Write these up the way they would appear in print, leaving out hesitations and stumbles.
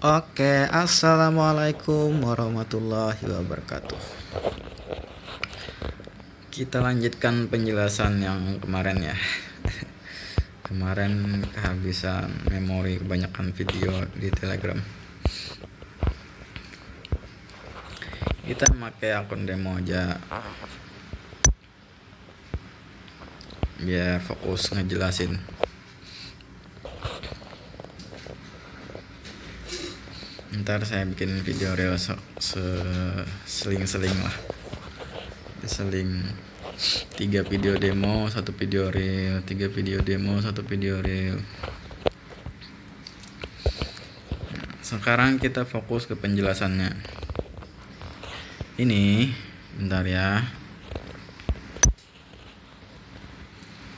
Oke, assalamualaikum warahmatullahi wabarakatuh. Kita lanjutkan penjelasan yang kemarin ya. Kemarin kehabisan memori, kebanyakan video di Telegram. Kita pakai akun demo aja, biar fokus ngejelasin. Ntar saya bikin video real seling-seling lah, seling 3 video demo 1 video real, 3 video demo 1 video real. Sekarang kita fokus ke penjelasannya. Ini bentar ya,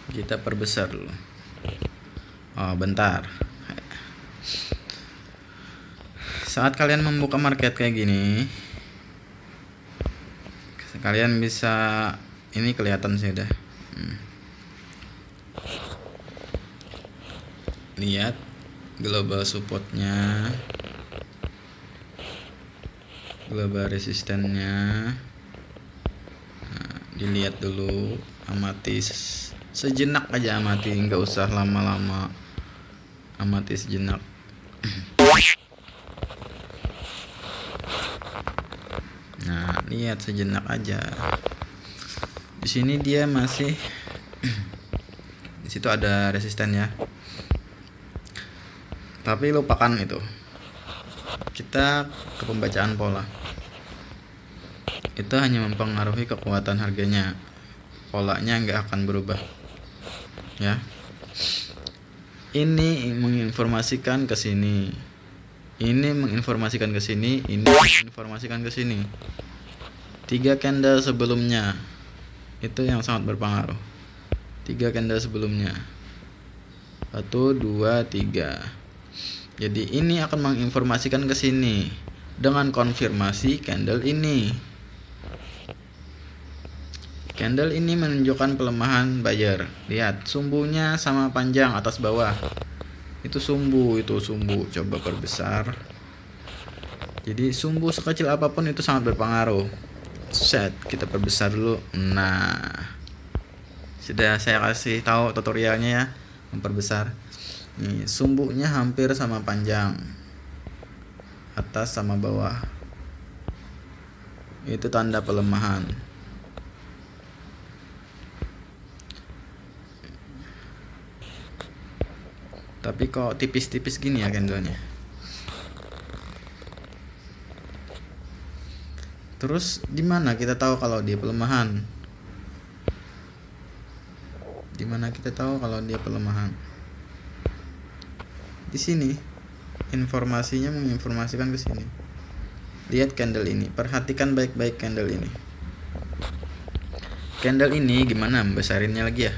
kita perbesar dulu. Bentar. Saat kalian membuka market kayak gini, kalian bisa, ini kelihatan sih udah. Lihat global supportnya, global resistennya. Dilihat dulu, amati sejenak aja, amati, nggak usah lama-lama, amati sejenak. Nah, lihat sejenak aja. Di sini dia masih di situ ada resisten ya. Tapi lupakan itu. Kita ke pembacaan pola. Itu hanya mempengaruhi kekuatan harganya. Polanya nggak akan berubah. Ya. Ini menginformasikan ke sini. Ini menginformasikan ke sini, ini menginformasikan ke sini. 3 candle sebelumnya itu yang sangat berpengaruh. 3 candle sebelumnya. 1, 2, 3. Jadi ini akan menginformasikan ke sini dengan konfirmasi candle ini. Candle ini menunjukkan pelemahan buyer. Lihat, sumbunya sama panjang atas bawah. Itu sumbu. Coba perbesar. Jadi sumbu sekecil apapun itu sangat berpengaruh. Kita perbesar dulu. Nah, sudah saya kasih tahu tutorialnya ya, memperbesar. Nih, sumbunya hampir sama panjang, atas sama bawah. Itu tanda pelemahan. Tapi kok tipis-tipis gini ya candlenya. Terus di mana kita tahu kalau dia pelemahan? Di mana kita tahu kalau dia pelemahan? Di sini. Informasinya menginformasikan ke sini. Lihat candle ini, perhatikan baik-baik candle ini. Candle ini gimana membesarinnya lagi ya?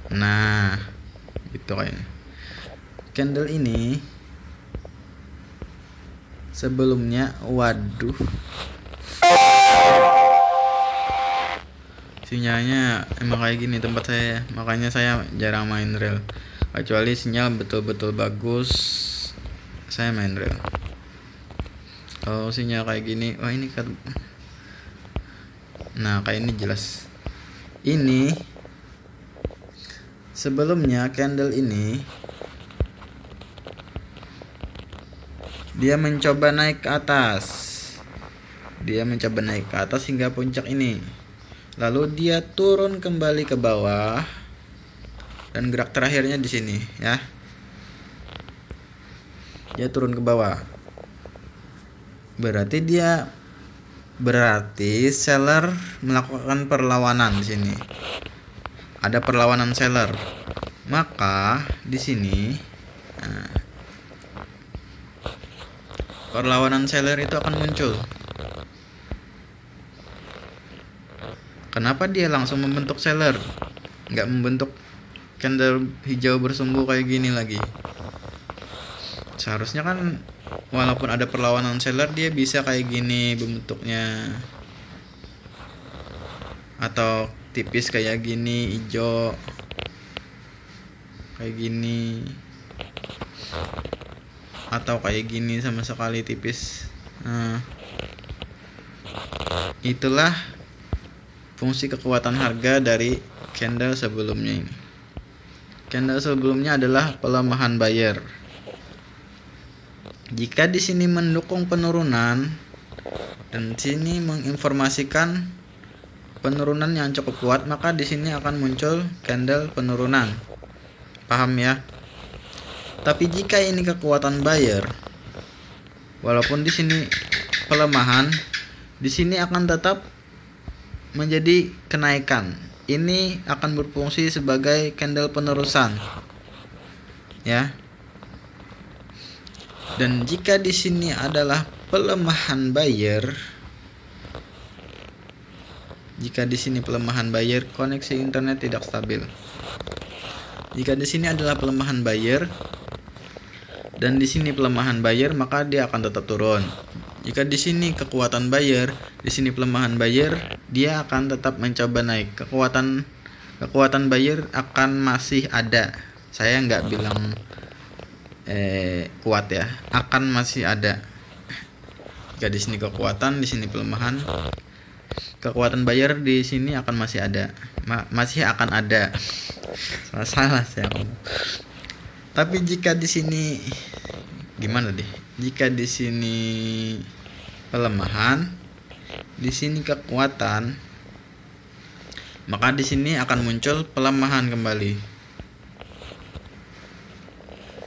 Nah, gitu kayaknya. Candle ini sebelumnya, waduh, sinyalnya emang kayak gini tempat saya, makanya saya jarang main rel. Kecuali sinyal betul-betul bagus, saya main rel. Kalau sinyal kayak gini, wah ini kan, nah kayak ini jelas. Ini sebelumnya candle ini dia mencoba naik ke atas. Hingga puncak ini. Lalu dia turun kembali ke bawah dan gerak terakhirnya di sini ya. Dia turun ke bawah. Berarti seller melakukan perlawanan di sini. Ada perlawanan seller. Maka di sini perlawanan seller itu akan muncul. Kenapa dia langsung membentuk seller, nggak membentuk candle hijau bersumbu kayak gini lagi? Seharusnya kan walaupun ada perlawanan seller, dia bisa kayak gini bentuknya, atau tipis kayak gini, hijau kayak gini. atau kayak gini sama sekali tipis. Nah, itulah fungsi kekuatan harga dari candle sebelumnya ini. Candle sebelumnya adalah pelemahan buyer. Jika di sini mendukung penurunan dan sini menginformasikan penurunan yang cukup kuat, maka di sini akan muncul candle penurunan. Paham ya? Tapi jika ini kekuatan buyer, walaupun di sini pelemahan, di sini akan tetap menjadi kenaikan. Ini akan berfungsi sebagai candle penerusan. Ya. Dan jika di sini adalah pelemahan buyer, jika di sini pelemahan buyer, koneksi internet tidak stabil. Jika di sini adalah pelemahan buyer dan di sini pelemahan buyer, maka dia akan tetap turun. Jika di sini kekuatan buyer, di sini pelemahan buyer, dia akan tetap mencoba naik. Kekuatan buyer akan masih ada. Saya nggak bilang kuat ya, akan masih ada. Jika di sini kekuatan, di sini pelemahan, kekuatan buyer di sini akan masih ada, masih akan ada. Salah saya ngomong. Tapi jika di sini gimana deh? Jika di sini pelemahan, di sini kekuatan, maka di sini akan muncul pelemahan kembali.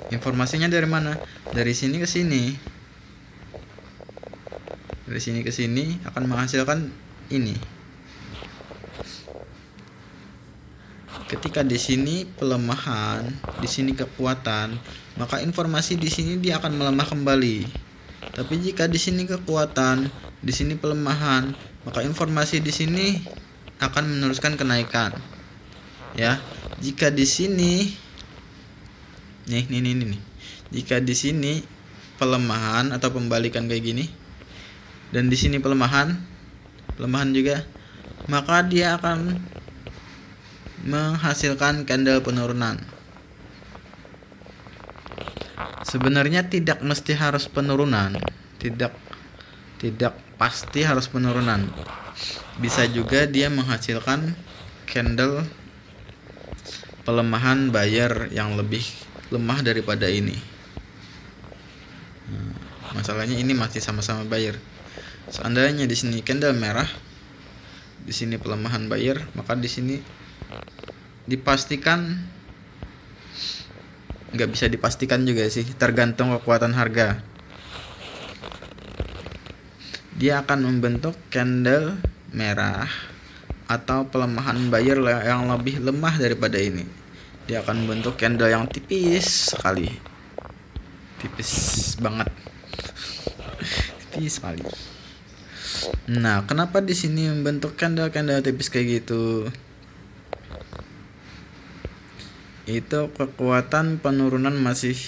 Informasinya dari mana? Dari sini ke sini. Dari sini ke sini akan menghasilkan ini. Ketika di sini pelemahan, di sini kekuatan, maka informasi di sini dia akan melemah kembali. Tapi jika di sini kekuatan, di sini pelemahan, maka informasi di sini akan meneruskan kenaikan. Ya, jika di sini nih. Jika di sini pelemahan atau pembalikan kayak gini, dan di sini pelemahan juga, maka dia akan menghasilkan candle penurunan. Sebenarnya tidak mesti harus penurunan, tidak pasti harus penurunan. Bisa juga dia menghasilkan candle pelemahan buyer yang lebih lemah daripada ini. Masalahnya ini masih sama-sama buyer. Seandainya di sini candle merah, di sini pelemahan buyer, maka di sini dipastikan, nggak bisa dipastikan juga sih, tergantung kekuatan harga. Dia akan membentuk candle merah atau pelemahan buyer yang lebih lemah daripada ini. Dia akan membentuk candle yang tipis sekali, tipis banget, tipis sekali. Nah, kenapa di sini membentuk candle tipis kayak gitu? Itu kekuatan penurunan masih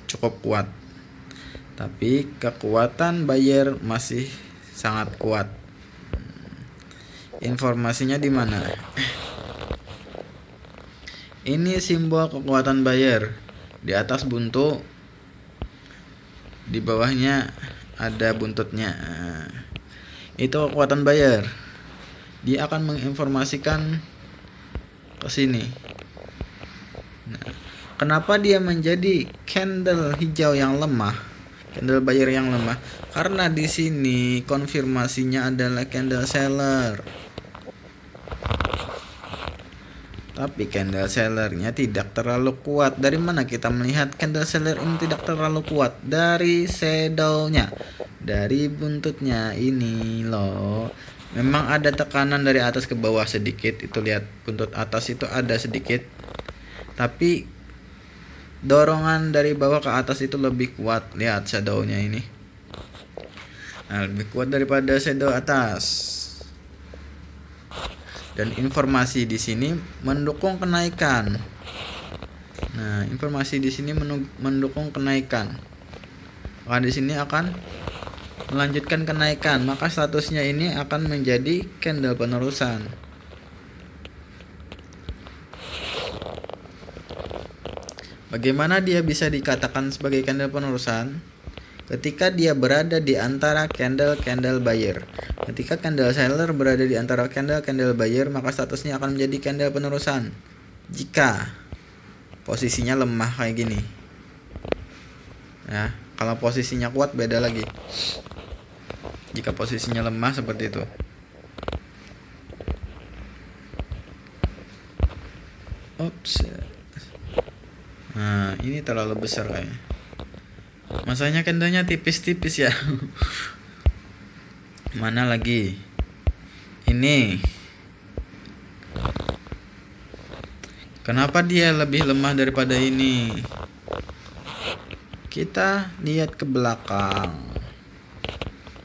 cukup kuat, tapi kekuatan buyer masih sangat kuat. Informasinya di mana? Ini simbol kekuatan buyer. Di atas buntu, di bawahnya ada buntutnya. Itu kekuatan buyer. Dia akan menginformasikan ke sini. Nah, kenapa dia menjadi candle hijau yang lemah? Candle buyer yang lemah karena di sini konfirmasinya adalah candle seller. Tapi candle sellernya tidak terlalu kuat. Dari mana kita melihat candle seller ini tidak terlalu kuat? Dari shadownya, dari buntutnya ini loh. Memang ada tekanan dari atas ke bawah sedikit. Itu lihat, buntut atas itu ada sedikit. Tapi dorongan dari bawah ke atas itu lebih kuat. Lihat shadownya ini. Nah, lebih kuat daripada shadow atas. Dan informasi di sini mendukung kenaikan. Nah, informasi di sini mendukung kenaikan. Maka di sini akan melanjutkan kenaikan. Maka statusnya ini akan menjadi candle penerusan. Bagaimana dia bisa dikatakan sebagai candle penerusan? ketika dia berada di antara candle buyer. Ketika candle seller berada di antara candle buyer, maka statusnya akan menjadi candle penerusan. Jika posisinya lemah kayak gini. Ya, kalau posisinya kuat beda lagi. Jika posisinya lemah seperti itu. Oops. Nah, ini terlalu besar kayaknya. Masanya candlenya tipis-tipis ya. Mana lagi? Ini. Kenapa dia lebih lemah daripada ini? Kita lihat ke belakang.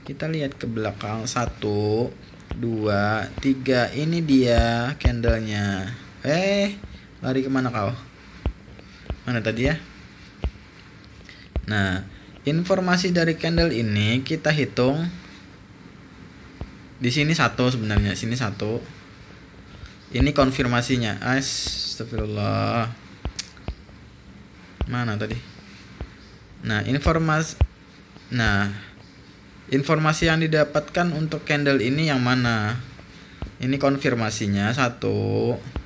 Kita lihat ke belakang. 1, 2, 3. Ini dia candlenya. Lari kemana kau? Mana tadi ya? Nah, informasi dari candle ini kita hitung. Di sini 1 sebenarnya, sini 1. Ini konfirmasinya. Astagfirullah. Mana tadi? Nah, informasi yang didapatkan untuk candle ini yang mana? Ini konfirmasinya 1.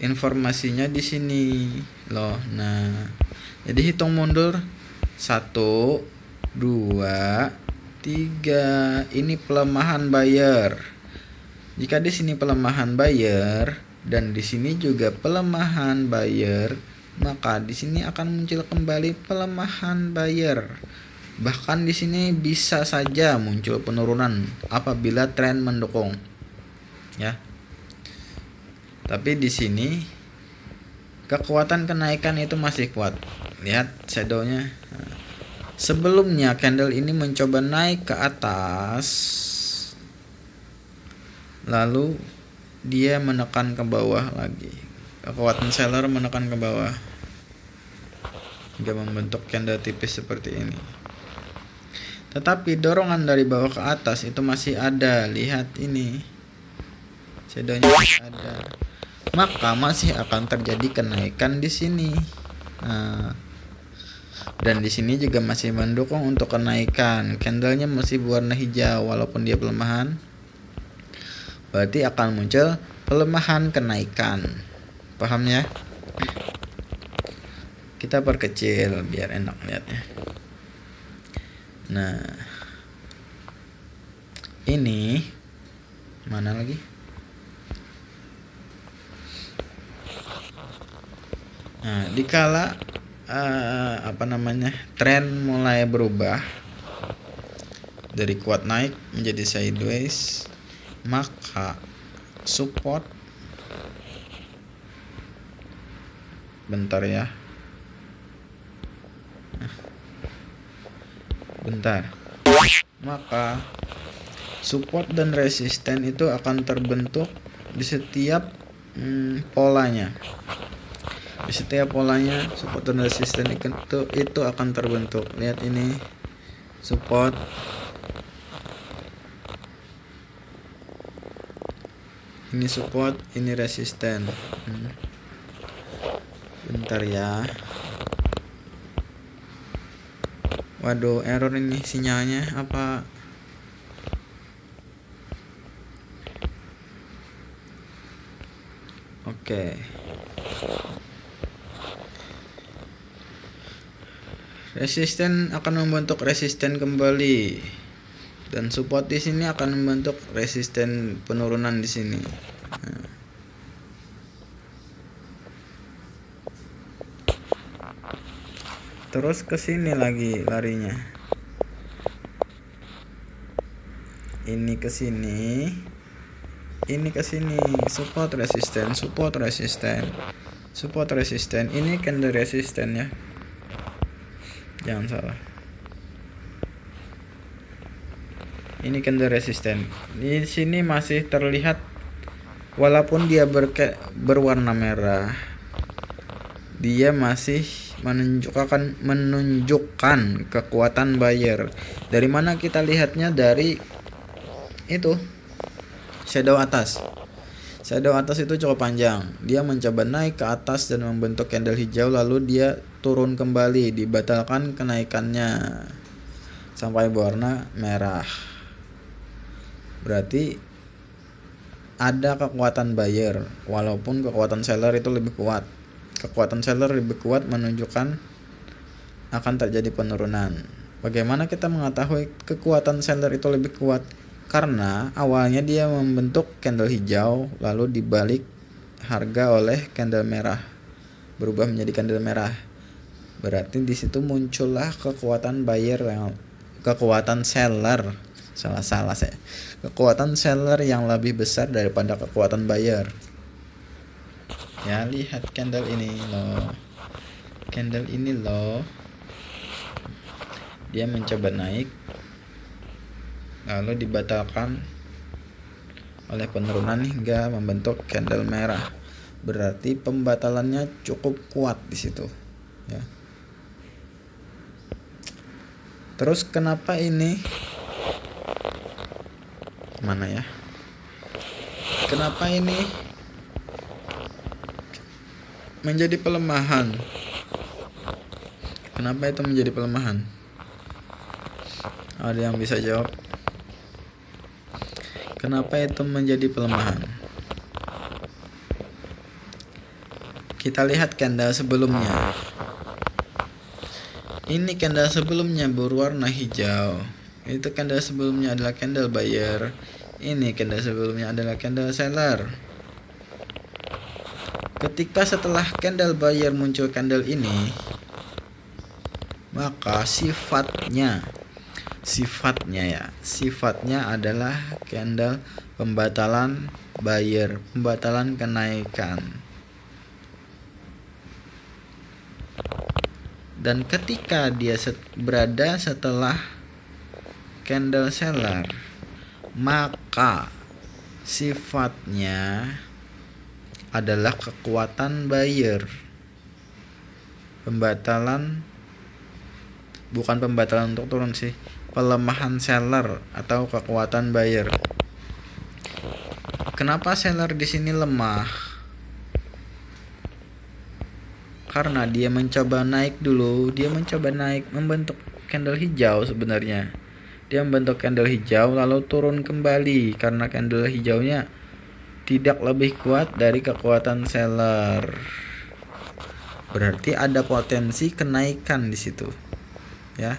Informasinya di sini loh. Nah, jadi hitung mundur 1, 2, 3. Ini pelemahan buyer. Jika di sini pelemahan buyer dan di sini juga pelemahan buyer, maka di sini akan muncul kembali pelemahan buyer. Bahkan di sini bisa saja muncul penurunan apabila tren mendukung. Ya. Tapi di sini kekuatan kenaikan itu masih kuat. Lihat shadownya. Sebelumnya candle ini mencoba naik ke atas, lalu dia menekan ke bawah lagi. Kekuatan seller menekan ke bawah hingga membentuk candle tipis seperti ini. Tetapi dorongan dari bawah ke atas itu masih ada. Lihat ini, shadownya masih ada. Maka masih akan terjadi kenaikan di sini. Nah, dan di sini juga masih mendukung untuk kenaikan. Candlenya masih berwarna hijau walaupun dia pelemahan. Berarti akan muncul pelemahan kenaikan. Paham ya? Kita perkecil biar enak lihatnya. Nah, ini mana lagi? Nah, dikala tren mulai berubah dari kuat naik menjadi sideways, maka support bentar, maka support dan resisten itu akan terbentuk di setiap polanya. Di setiap polanya support dan resisten itu akan terbentuk. Lihat ini support, ini support, ini resisten. Bentar ya. Waduh, error ini sinyalnya apa? Oke. Resisten akan membentuk resisten kembali, dan support di sini akan membentuk resisten penurunan di sini. Nah. Terus ke sini lagi larinya. Ini ke sini. Ini ke sini. Support resisten, support resisten. Support resisten. Ini candle resisten ya. Jangan salah. Ini candle resisten. Di sini masih terlihat walaupun dia berwarna merah, dia masih menunjukkan kekuatan buyer. Dari mana kita lihatnya? Dari itu shadow atas. Shadow atas itu cukup panjang. Dia mencoba naik ke atas dan membentuk candle hijau, lalu dia turun kembali, dibatalkan kenaikannya. sampai berwarna merah. Berarti ada kekuatan buyer, walaupun kekuatan seller itu lebih kuat. Kekuatan seller lebih kuat menunjukkan akan terjadi penurunan. Bagaimana kita mengetahui kekuatan seller itu lebih kuat? Karena awalnya dia membentuk candle hijau, lalu dibalik harga oleh candle merah, berubah menjadi candle merah. Berarti di situ muncullah kekuatan buyer kekuatan seller. Salah saya. Kekuatan seller yang lebih besar daripada kekuatan buyer. Ya, lihat candle ini loh. Candle ini loh. Dia mencoba naik, lalu dibatalkan oleh penurunan hingga membentuk candle merah. Berarti pembatalannya cukup kuat di situ, ya. Terus kenapa ini? Mana ya? Kenapa ini menjadi pelemahan? Kenapa itu menjadi pelemahan? Ada yang bisa jawab? Kenapa itu menjadi pelemahan? Kita lihat candle sebelumnya. Ini candle sebelumnya berwarna hijau. Itu candle sebelumnya adalah candle buyer. Ini candle sebelumnya adalah candle seller. Ketika setelah candle buyer muncul candle ini, maka sifatnya adalah candle pembatalan buyer, pembatalan kenaikan. Dan ketika dia berada setelah candle seller, maka sifatnya adalah kekuatan buyer. Bukan pembatalan untuk turun sih, pelemahan seller atau kekuatan buyer. Kenapa seller di sini lemah? Karena dia mencoba naik dulu, membentuk candle hijau sebenarnya. Dia membentuk candle hijau lalu turun kembali karena candle hijaunya tidak lebih kuat dari kekuatan seller. Berarti ada potensi kenaikan di situ. Ya.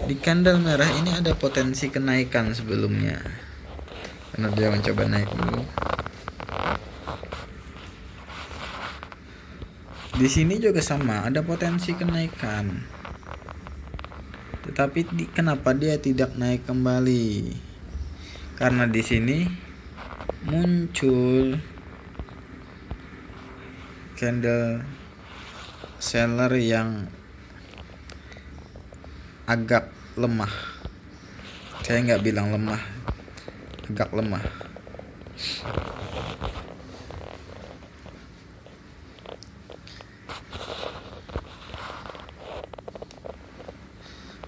Di candle merah ini ada potensi kenaikan sebelumnya. Karena dia mencoba naik dulu. Di sini juga sama, ada potensi kenaikan. Tetapi kenapa dia tidak naik kembali? Karena di sini muncul candle seller yang agak lemah. Saya nggak bilang lemah, agak lemah.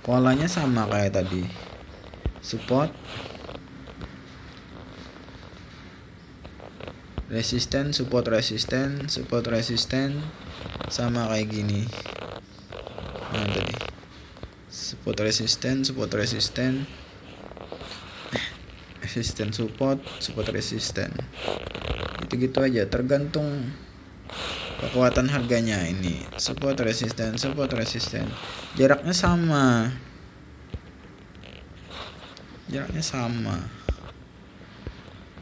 Polanya sama kayak tadi, support, resisten, support, resisten, support, resisten, sama kayak gini. Nah tadi support, resisten, support, resisten, resisten, support, support, resisten. Gitu-gitu aja, tergantung kekuatan harganya. Ini support, resisten, support, resisten, jaraknya sama,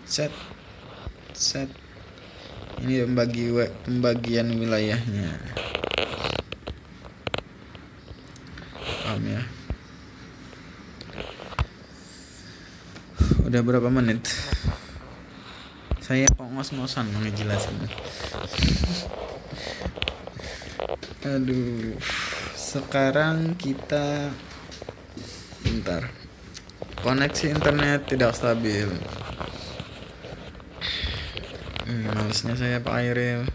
set ini pembagian wilayahnya, paham ya? Udah berapa menit? Saya kok ngos-ngosan ngejelasin. Aduh, sekarang kita bentar. Koneksi internet tidak stabil. Malesnya saya pakai rel.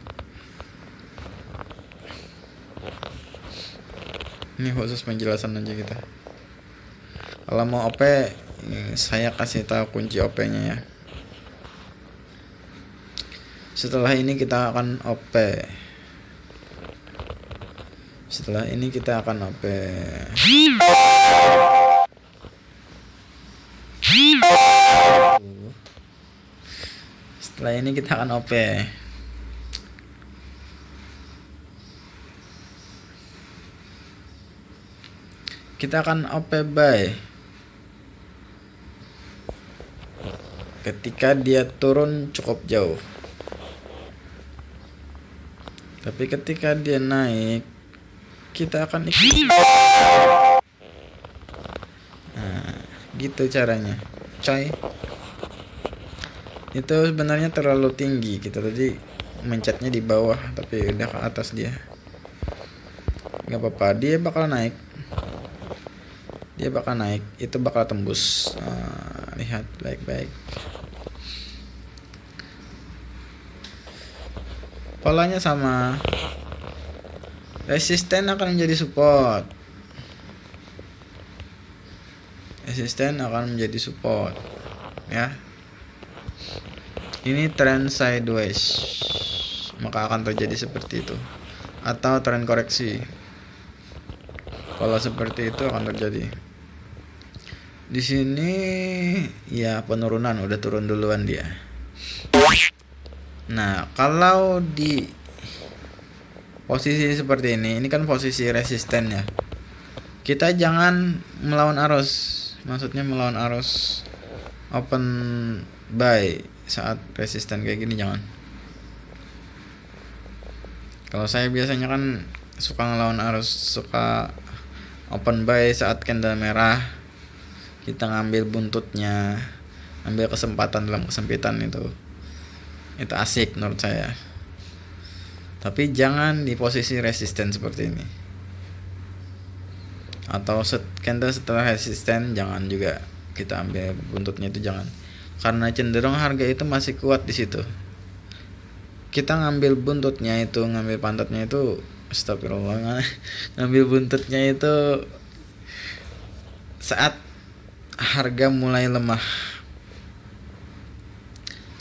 Ini khusus penjelasan aja kita. Kalau mau OP, saya kasih tahu kunci OP-nya ya. Setelah ini kita akan OP. Setelah ini kita akan OP. Kita akan OP buy ketika dia turun cukup jauh. Tapi ketika dia naik, kita akan ikut. Nah, gitu caranya, coy. Itu sebenarnya terlalu tinggi. Kita tadi mencetnya di bawah, tapi udah ke atas dia. Gak apa-apa, dia bakal naik. Itu bakal tembus. Lihat baik-baik. Polanya sama. Resisten akan menjadi support. Ya. Ini trend sideways, maka akan terjadi seperti itu. Atau tren koreksi. Kalau seperti itu akan terjadi. Di sini ya penurunan, udah turun duluan dia. Nah, kalau di posisi seperti ini kan posisi resisten ya. Kita jangan melawan arus. Maksudnya melawan arus open buy saat resisten kayak gini, jangan. Kalau saya biasanya kan suka ngelawan arus, suka open buy saat candle merah. Kita ngambil buntutnya, ambil kesempatan dalam kesempitan itu asik menurut saya. Tapi jangan di posisi resisten seperti ini, atau candle setelah resisten jangan juga kita ambil buntutnya, itu jangan, karena cenderung harga itu masih kuat di situ. Kita ngambil buntutnya itu, ngambil pantatnya itu, astagfirullah, ngambil buntutnya itu saat harga mulai lemah.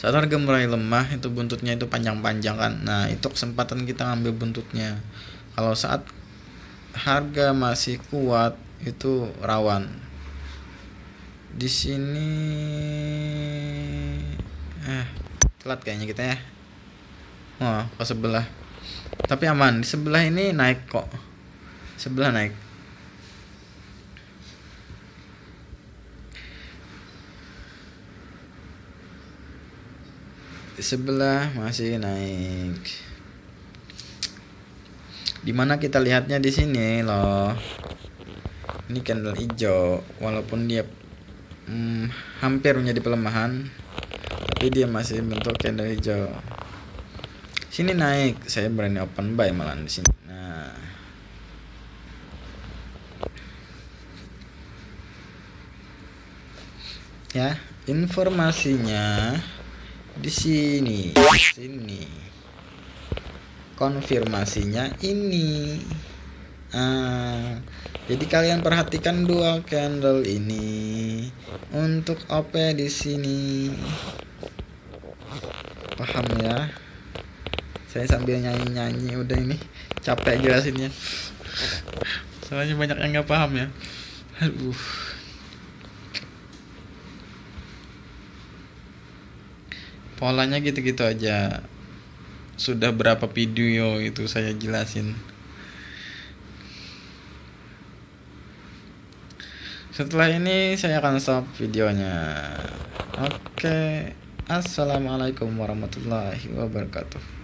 Saat harga mulai lemah itu buntutnya itu panjang-panjang kan. Nah, itu kesempatan kita ngambil buntutnya. Kalau saat harga masih kuat itu rawan. Di sini telat kayaknya kita ya. Oh, ke sebelah. Tapi aman, di sebelah ini naik kok. Sebelah naik. Di sebelah masih naik. Dimana kita lihatnya di sini loh. Ini candle hijau, walaupun dia hampir menjadi pelemahan, tapi dia masih bentuk candle hijau. Sini naik, saya berani open buy malah di sini. Nah, ya, informasinya di sini. Konfirmasinya ini. Jadi kalian perhatikan dua candle ini untuk OP di sini. Paham ya? Saya sambil nyanyi-nyanyi udah, ini capek jelasinnya. Soalnya banyak yang nggak paham ya. Aduh. Polanya gitu-gitu aja. Sudah berapa video itu saya jelasin. Setelah ini saya akan stop videonya. Oke. Assalamualaikum warahmatullahi wabarakatuh.